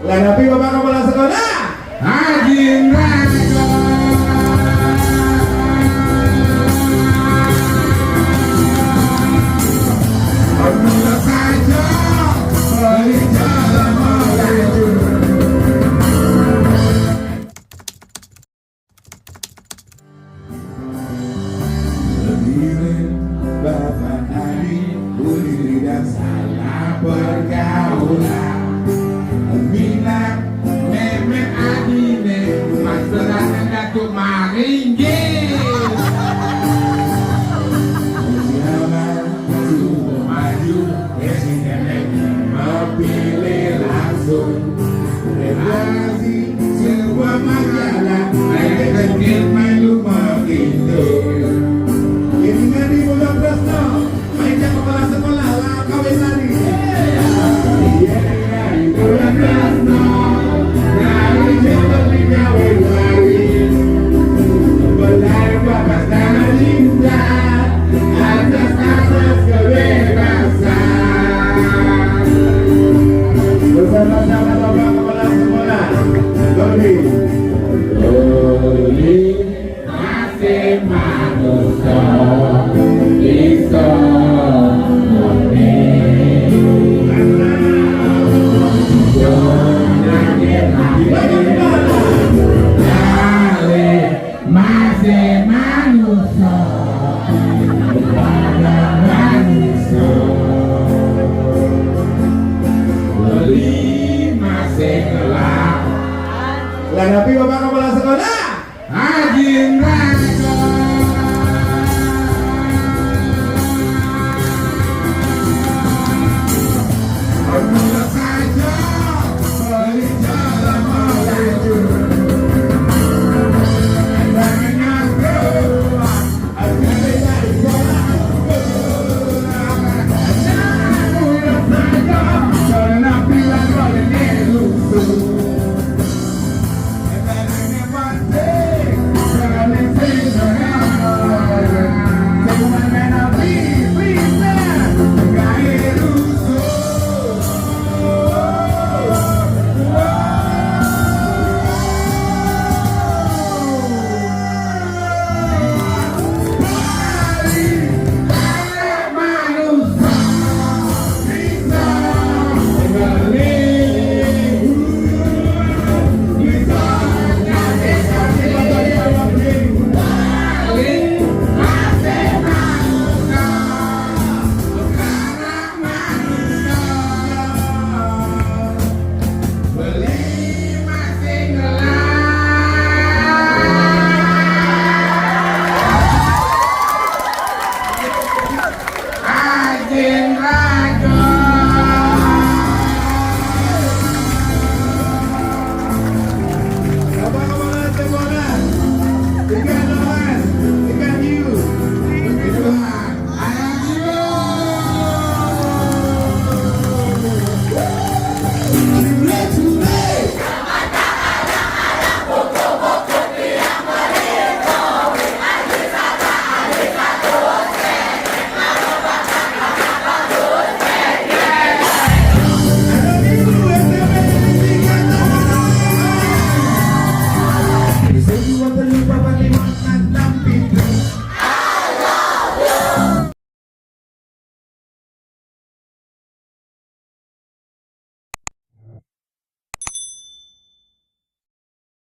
Hadapi Bapak Kepala Sekolah Haji Raga. Alhamdulillah saja berjalan melaju. Berdiri Bapak Adi, berdiri dan salah pergaulan. Minat Memet Adine masalahnya Datuk Maringgil. Jalan sudah maju, presiden lagi memilih langsung. Relasi sebuah majalah, saya kecil malu begitu. ini Ngadi Bulan Tresno Meja Kepala Sekolah lah kawin tadi. Bulan Tresno, dari seperti kawin lagi. Belai bapak tanah cinta, atas kebebasan. Bersama-sama Bapak Kepala Sekolah Dodi Masih manusia bisa murni. Masih manusia masih gelap. Hadapi Bapak Kepala Sekolah Haji Raga. Alhamdulillah